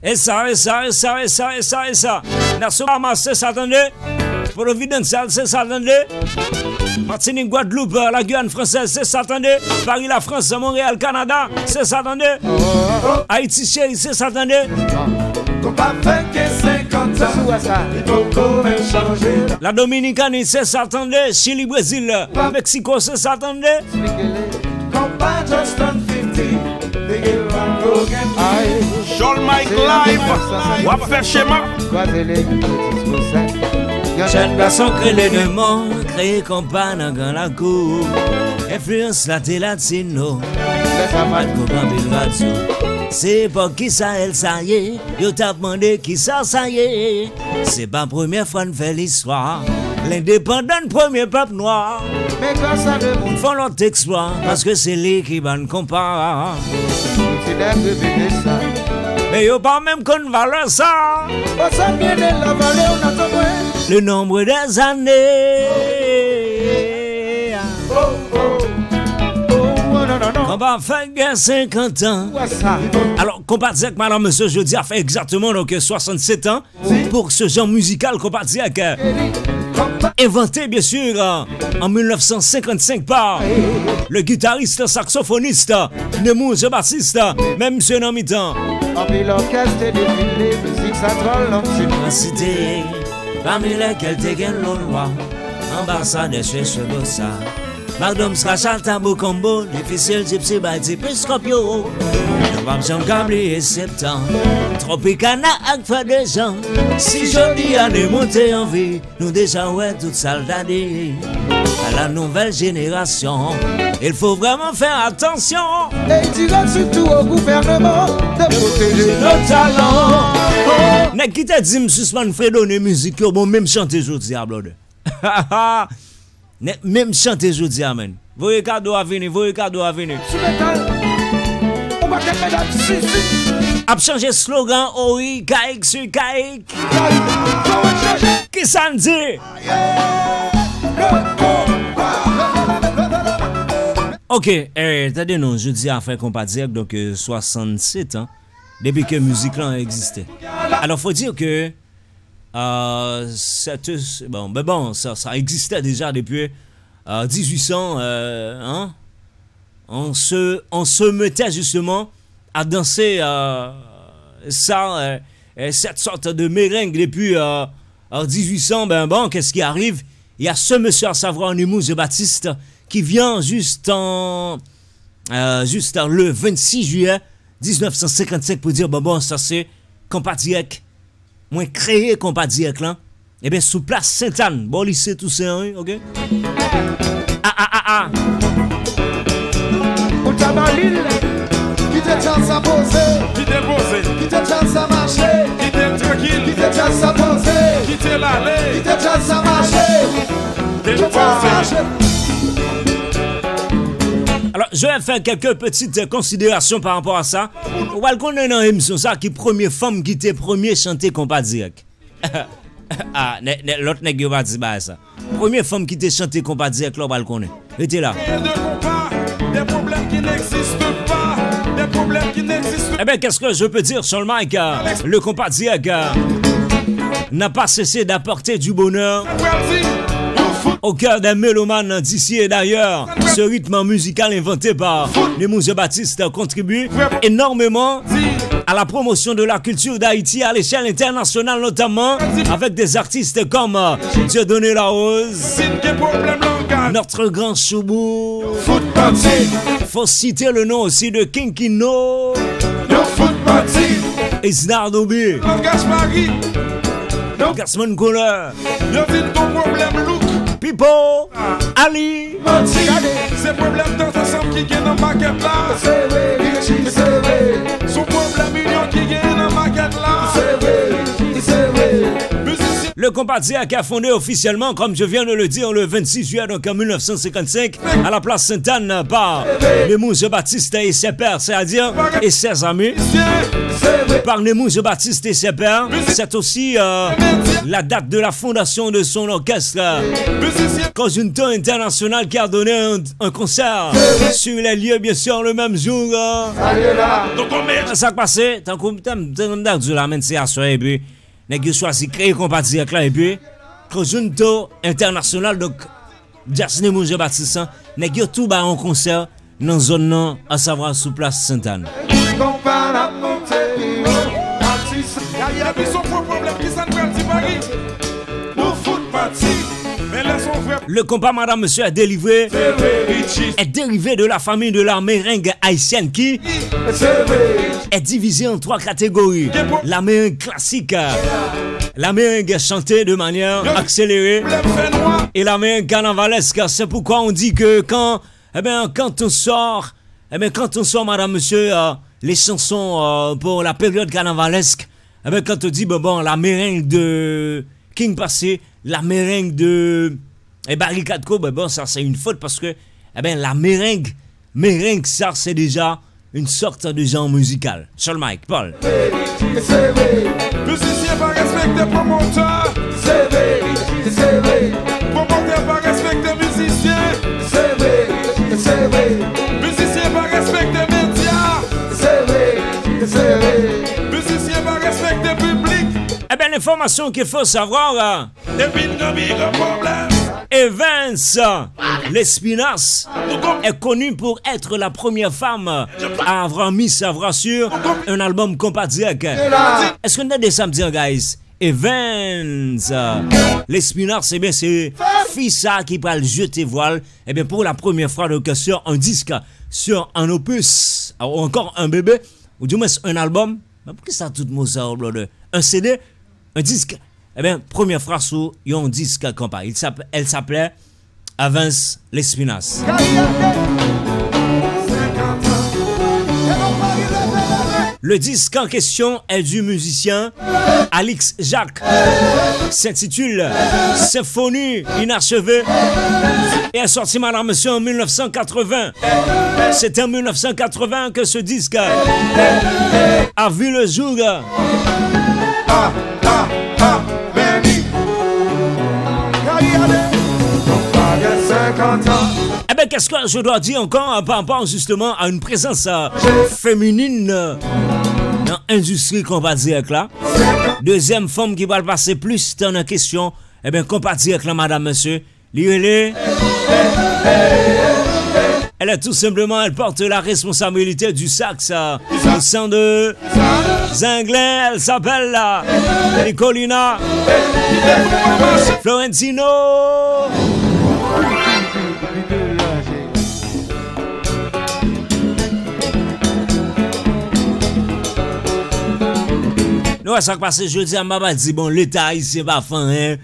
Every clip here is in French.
Et ça. Nation Bahamas, c'est ça, attendez. Providencial, c'est ça, attendez. Martinique, Guadeloupe, la Guyane française, c'est ça, attendez. Paris, la France, Montréal, Canada, c'est ça, attendez. Haïti, chérie, c'est ça, attendez. La Dominicanie, c'est ça, attendez. Chili, Brésil, Mexico, c'est ça, attendez. Joel Mike Live, wap fait schéma. Jeune garçon créé de monde, créé compagne dans la cour. Influence la latino, c'est pas qui ça elle ça y est. Yo t'a demandé qui ça y est. C'est pas la première fois qu'on fait l'histoire. L'indépendant premier peuple noir. Mais quand ça de Ils font leur exploit parce que c'est lui qui va nous comparer. Mais yo pas même qu'on valeur ça. Le nombre des années. On va faire 50 ans. Alors, comparé avec madame, monsieur, je dis, a fait exactement donc 67 ans pour ce genre musical comparé avec inventé bien sûr en 1955 par le guitariste saxophoniste Nemou Jean-Baptiste, même monsieur dans mi-temps. Cité parmi lesquels te gagne l'Olwa, ambassadeur chez Chebossa. Madame Srachal Tabou Combo, difficile gypsy badi Piscopio. Nous vamos oublier septembre, Tropicana ak fait des gens. Si joli année montée en vie, nous déjà ouais toute salle à la nouvelle génération. Il faut vraiment faire attention. Et il dira surtout au gouvernement de protéger nos talents. N'est qui t'a dit m'suspend Fredo musique bon même chanter aujourd'hui à blode. Même chanter aujourd'hui, amen. Voyez cadeau à venir, On va te mettre ici. A changer slogan, oui, kaik sur kaik. Qui ça dit? Ok, attendez, non, je dis à faire compatir donc 67 ans, depuis que musique là existait. Alors, faut dire que ça existait déjà depuis 1800. On se mettait justement à danser cette sorte de merengue depuis 1800. Qu'est-ce qui arrive? Il y a ce monsieur à savoir Nemou Jean-Baptiste qui vient juste le 26 juillet 1955 pour dire ça c'est Compadiec. Moi créé Compadiec là. Eh bien sous place Sainte-Anne. Bon lycée tout ça, hein, ok? Qui te chance à poser, Qui te pose, qui te chance à marcher, qui te tranquille, qui te chance à poser, qui te l'aller, qui te chance à marcher, qui qui te chance à marcher. Alors, je vais faire quelques petites considérations par rapport à ça. On va le connaître dans l'émission, ça, qui première femme qui était premier chanter Compadiec. L'autre nègre va dire ça. Première femme qui était chanté Compadiec, là, on va le connaître. Restez là. des problèmes qui n'existent pas, des problèmes qui n'existent pas. Eh bien, qu'est-ce que je peux dire sur le mic? Le Compadiec n'a pas cessé d'apporter du bonheur au cœur des mélomanes d'ici et d'ailleurs. Ce rythme musical inventé par Nemou Jean-Baptiste contribue énormément à la promotion de la culture d'Haïti à l'échelle internationale, notamment avec des artistes comme Dieudonné Larose, notre grand Choubou. Faut citer le nom aussi de Kinkino, Isnardo B, Gasman Couleur, Pipo, Ali. C'est problème dans ensemble qui gagne dans maquette là. Son problème union qui gagne dans maquette là. Le Compadia qui a fondé officiellement, comme je viens de le dire, le 26 juillet donc en 1955 à la place Sainte-Anne par Nemours Baptiste et ses pères, c'est-à-dire et ses amis. Par Nemours Baptiste et ses pères, c'est aussi la date de la fondation de son orchestre Conjunto International qui a donné un concert sur les lieux, bien sûr, le même jour. Ça passé, tant qu'on t'a dit la main c'est à soi et puis n'a choisi créer Compadia là et puis Conjunto International donc Jasne Mouje Baptiste n'a tout ba en concert dans zone non à savoir sous place Sainte-Anne. Il y a son problème qui s'en prend petit Paris. Nous fout parti. Le compas madame monsieur est dérivé de la famille de la merengue haïtienne qui est divisée en 3 catégories. La merengue classique, la merengue chantée de manière accélérée et la merengue carnavalesque. C'est pourquoi on dit que quand on sort madame monsieur les chansons pour la période carnavalesque, quand on dit bon la merengue de King Passé, la merengue de Barricade Co, bon ça c'est une faute parce que la merengue ça c'est déjà une sorte de genre musical. Sur le mic, Paul. Musicien pas respecter promoteur. Promoteur pas respecter musicien. Musicien pas respecter médias. Musicien pas respecter public. L'information qu'il faut savoir, Evans Lespinasse est connue pour être la première femme à avoir mis sa voix sur un album Compadia. Est-ce qu'on a des samedis, guys? Evans Lespinasse, c'est fils qui va le jeter voile pour la première fois sur un disque, sur un opus, ou encore un bébé, ou du moins un album. Pourquoi ça tout le monde ça? Un CD, un disque. Première phrase sur un disque campagne. Elle s'appelait Avance l'Espinasse. Le disque en question est du musicien Alix Jacques. S'intitule Symphonie inachevée et est sorti madame monsieur en 1980. C'est en 1980 que ce disque a vu le jour. Qu'est-ce que je dois dire encore par rapport justement à une présence féminine dans l'industrie Compadia là. Deuxième femme qui va le passer plus dans la question, Compadia là, madame, monsieur. Elle est tout simplement, elle porte la responsabilité du sax au sein de Zinglin. Elle s'appelle Nicolina Florentino. Nous, ça passe jeudi à ma dit bon l'État ici pas fin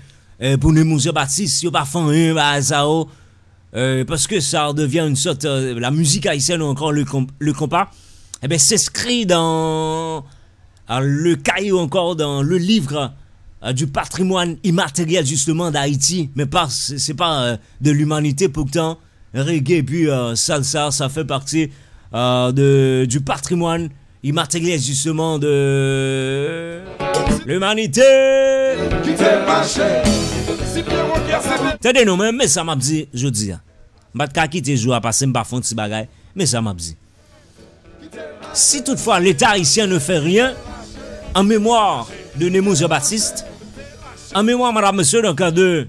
pour nous Mouje Baptiste, il pas fin ça parce que ça devient une sorte la musique haïtienne ou encore le compas s'inscrit dans le cahier ou encore dans le livre du patrimoine immatériel justement d'Haïti, mais pas c'est pas de l'humanité. Pourtant reggae puis salsa ça fait partie du patrimoine immatériel justement de l'humanité. Tenez non mais ça m'a dit je dis m'a quitter jour à passer m'pa font petit bagay mais ça m'a dit si toutefois l'État haïtien ne fait rien en mémoire de Nemours Baptiste, en mémoire madame monsieur dans le cas de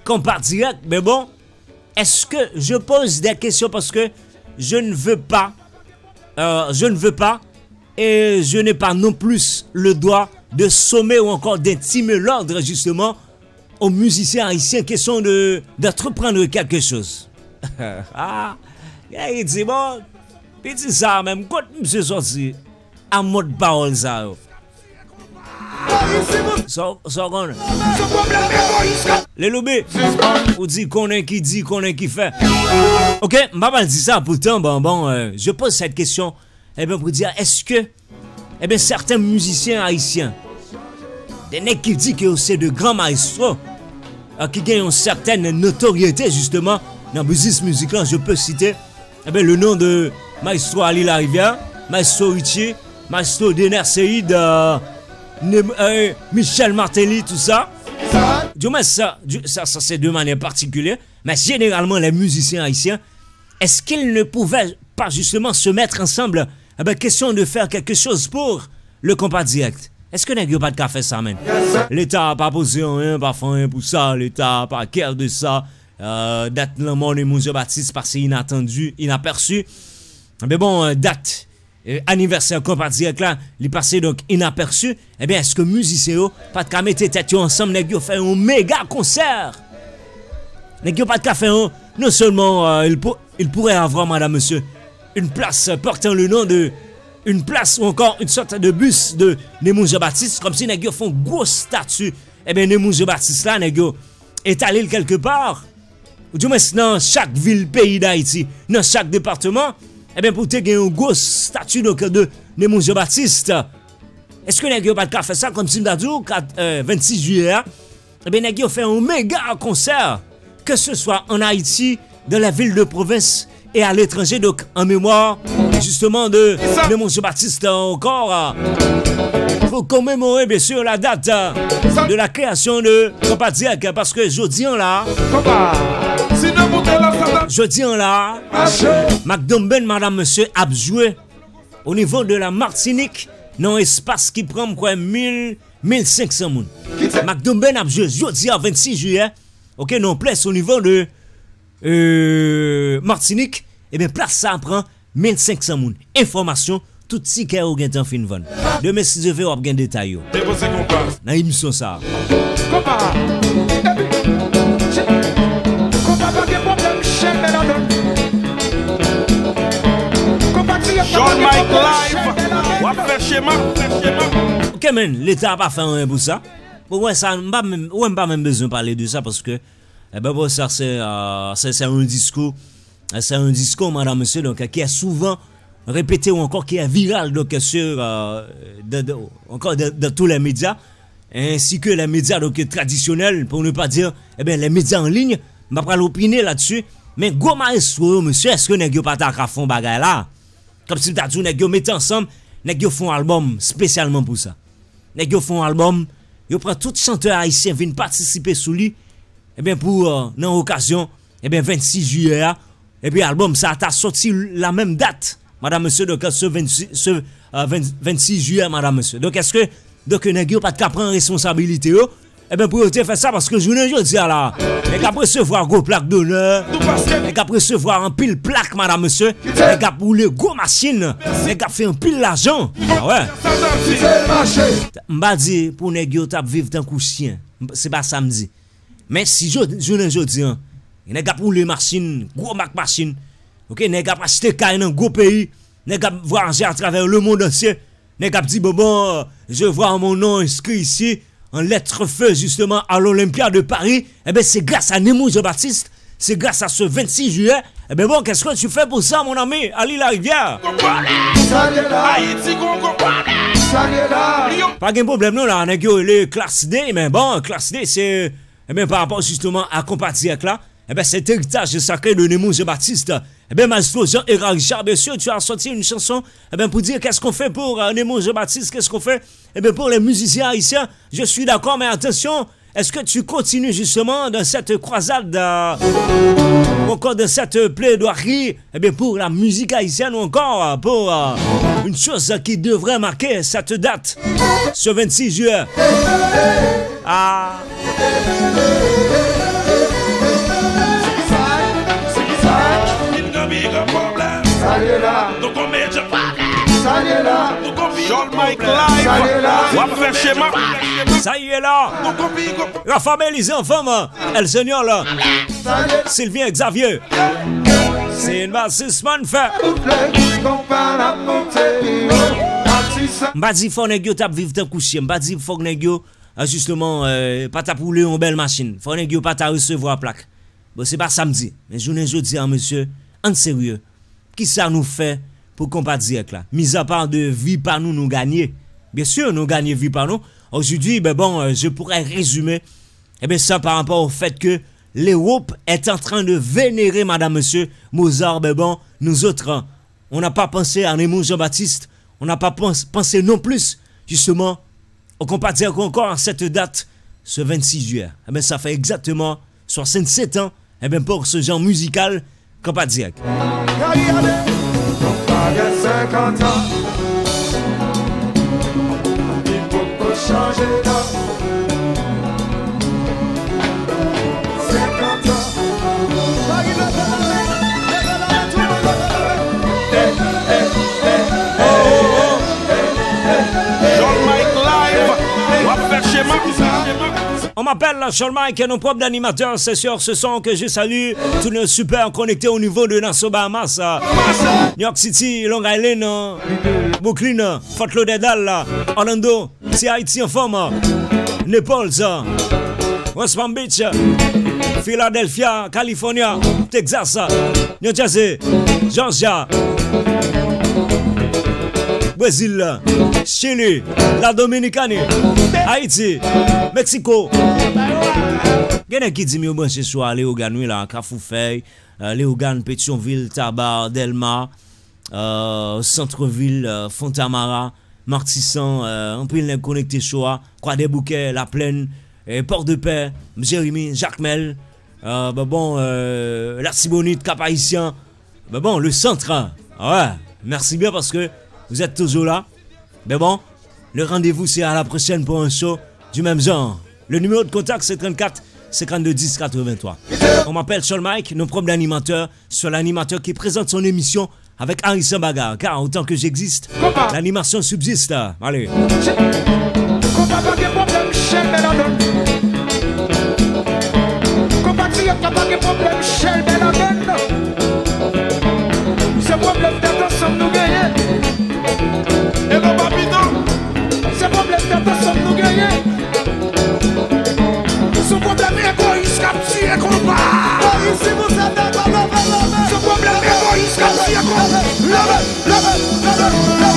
Compadia, mais bon, est-ce que je pose des questions parce que je ne veux pas et je n'ai pas non plus le droit de sommer ou encore d'intimer l'ordre justement aux musiciens haïtiens qui sont d'entreprendre quelque chose. Ah, il dit bon, petit ça même, quand monsieur sorti à mode parole ça. Les lobés, ou dit qu'on est qui fait. Ok, m'a dit ça pourtant, je pose cette question pour dire est-ce que certains musiciens haïtiens des nègres qui disent que c'est de grands maestros qui gagnent une certaine notoriété justement dans le business musical. Je peux citer le nom de Maestro Ali Larivière, Maestro Richie, Maestro Dener Seyd, Michel Martelly, tout ça. Du moins, ça c'est de manière particulière, mais généralement les musiciens haïtiens, est-ce qu'ils ne pouvaient pas justement se mettre ensemble? Question de faire quelque chose pour le compas direct. Est-ce que n'a pas de café ça, man? L'État n'a pas posé rien, pas fait rien pour ça, l'État n'a pas care de ça. Date la mort de Monsieur Baptiste parce qu'il inattendu, inaperçu. Mais bon, date anniversaire compas direct là, il est passé donc inaperçu. Eh bien, est-ce que musiciens pas de mettre tête ensemble, n'a pas fait un méga concert? N'a pas de café, non seulement il pourrait avoir, madame, monsieur, une place portant le nom de une place ou encore une sorte de bus de Némou Jean-Baptiste, comme si Nègyo font grosse statue. Eh bien, Némou Jean-Baptiste là, Nègyo est allé quelque part. Ou du moins, dans chaque ville, pays d'Haïti, dans chaque département, eh bien, pour te gagner une grosse statue de Némou Jean-Baptiste. Est-ce que Nègyo pas de fait ça comme si m'dadou, 26 juillet, eh bien, Nègyo fait un méga concert, que ce soit en Haïti, dans la ville de province, et à l'étranger, donc en mémoire justement de Némou Jean-Baptiste encore. Il faut commémorer bien sûr la date de la création de Compas Direct parce que jeudi là, McDomben, madame, monsieur, a joué au niveau de la Martinique dans un espace qui prend quoi 1500 moun. McDomben a joué jeudi à 26 juillet, ok, non place au niveau de Martinique. Eh bien, place ça prend 1500 moun. Information, tout si qu'est au gain fin van. Demain, si je vais, on va gagner des détails. Dans l'émission, ça. John Mike Live. On va faire schéma. Ok, men, l'État n'a pas fait un pour ça. Pour moi, ça, on n'a pas même besoin de parler de ça parce que, eh ben, bon, ça, c'est un discours. C'est un discours, madame, monsieur, donc, qui est souvent répété ou encore qui est viral donc, sur encore de tous les médias, ainsi que les médias donc, traditionnels, pour ne pas dire eh bien, les médias en ligne. Je vais pas l'opiner là-dessus. Mais go maestro, monsieur, est-ce que vous pas ta fond bagay là? Comme si vous avez dit, vous mettez ensemble, vous font un album spécialement pour ça. Vous font un album, vous prenez tout chanteur haïtien viennent participer sous lui, eh bien, pour, dans l'occasion, eh bien, 26 juillet, et puis l'album, ça a sorti la même date, madame, monsieur, donc ce 26 juillet, madame, monsieur. Donc, est-ce que, donc, vous pas de prendre responsabilité, eh bien, pour te faire ça, parce que je ne dis là, et qu'après recevoir gros plaque d'honneur, et qu'après recevoir un pile plaque, madame, monsieur, et qu'après rouler gros machine, et qu'après faire un pile l'argent. Ah ouais. M'a dit, pour négio, t'as vivre tant coup chien. C'est pas samedi. Mais si je ne dis, il n'y a pas rouler machine, gros machine. Ok, il n'y a pas acheter caille dans un gros pays, il n'y a pas voyager à travers le monde entier. Il n'y a pas dit, bon, je vois mon nom inscrit ici. En lettre feu justement à l'Olympia de Paris, eh bien c'est grâce à Némou Jean-Baptiste, c'est grâce à ce 26 juillet. Eh bien bon, qu'est-ce que tu fais pour ça, mon ami Ali Larivière? Pas de problème, non, là, on a les classe D, mais bon, classe D, c'est, eh bien par rapport justement à Compas Direct là, eh bien cet héritage sacré de Némou Jean-Baptiste. Eh bien, Maestro Jean-Hérard Richard, bien sûr, tu as sorti une chanson, eh bien, pour dire qu'est-ce qu'on fait pour Némou Jean-Baptiste, qu'est-ce qu'on fait, eh bien, pour les musiciens haïtiens. Je suis d'accord, mais attention, est-ce que tu continues justement dans cette croisade, ou encore dans cette plaidoirie, eh bien, pour la musique haïtienne, ou encore pour une chose qui devrait marquer cette date, ce 26 juillet. Ah. John Mike Live. On va faire schéma. Ça y est là. La famille, les enfants, El Seigneur là. Sylvien Xavier. C'est une bassiste-man fait. M'a dit faut nèg yo tap vivre tant coucher. M'a dit faut nèg yo justement pas tap rouler une belle machine. Faut nèg yo pas ta recevoir plaque. Bon c'est pas samedi, mais journée jeudi monsieur, en sérieux. Qui ça nous fait pour Compas Direct là? Mis à part de vie par nous gagner. Bien sûr, nous gagner vie par nous. Aujourd'hui, ben bon, je pourrais résumer ça par rapport au fait que l'Europe est en train de vénérer, madame, monsieur, Mozart. Ben bon, nous autres, on n'a pas pensé à Raymond Jean-Baptiste, on n'a pas pensé non plus, justement, au compatriote encore à cette date, ce 26 juillet. Ça fait exactement 67 ans, pour ce genre musical, compatriote. 50 ans, il faut pas changer d'âge. 50 ans, Jean-Mike Live, on va faire schéma. On m'appelle Sean Mike, nos propres animateurs. C'est sur ce son que je salue tous nos super connectés au niveau de Nassau Bahamas, New York City, Long Island, Brooklyn, Fort Lauderdale, Orlando, c'est Haïti en forme, Naples, West Palm Beach, Philadelphia, California, Texas, New Jersey, Georgia, Brésil, Chili, la Dominicanie, Haïti, Mexico. Il y a qui dit que je suis allé au Léogane, là, Cafoufeuille, Léogane, Pétionville, Tabar, Delma, Centre-Ville, Fontamara, Martissan, un peu de connecté Choa, Croix-des-Bouquets, La Plaine, Port-de-Paix, Jérémy, Jacmel, La Cibonite, Cap-Haïtien, le centre. Ouais, merci bien parce que vous êtes toujours là. Mais bon, le rendez-vous c'est à la prochaine pour un show du même genre. Le numéro de contact c'est 34 52 10 83. On m'appelle Sean Mike, nos propres animateurs, sur l'animateur qui présente son émission avec Harrison Bagarre. Car autant que j'existe, l'animation subsiste. Allez. Et le papito, c'est problème d'attention nous gagner. Son problème égoïste capturé qu'on va. Ici vous savez pas. Son problème égoïste capturé qu'on va.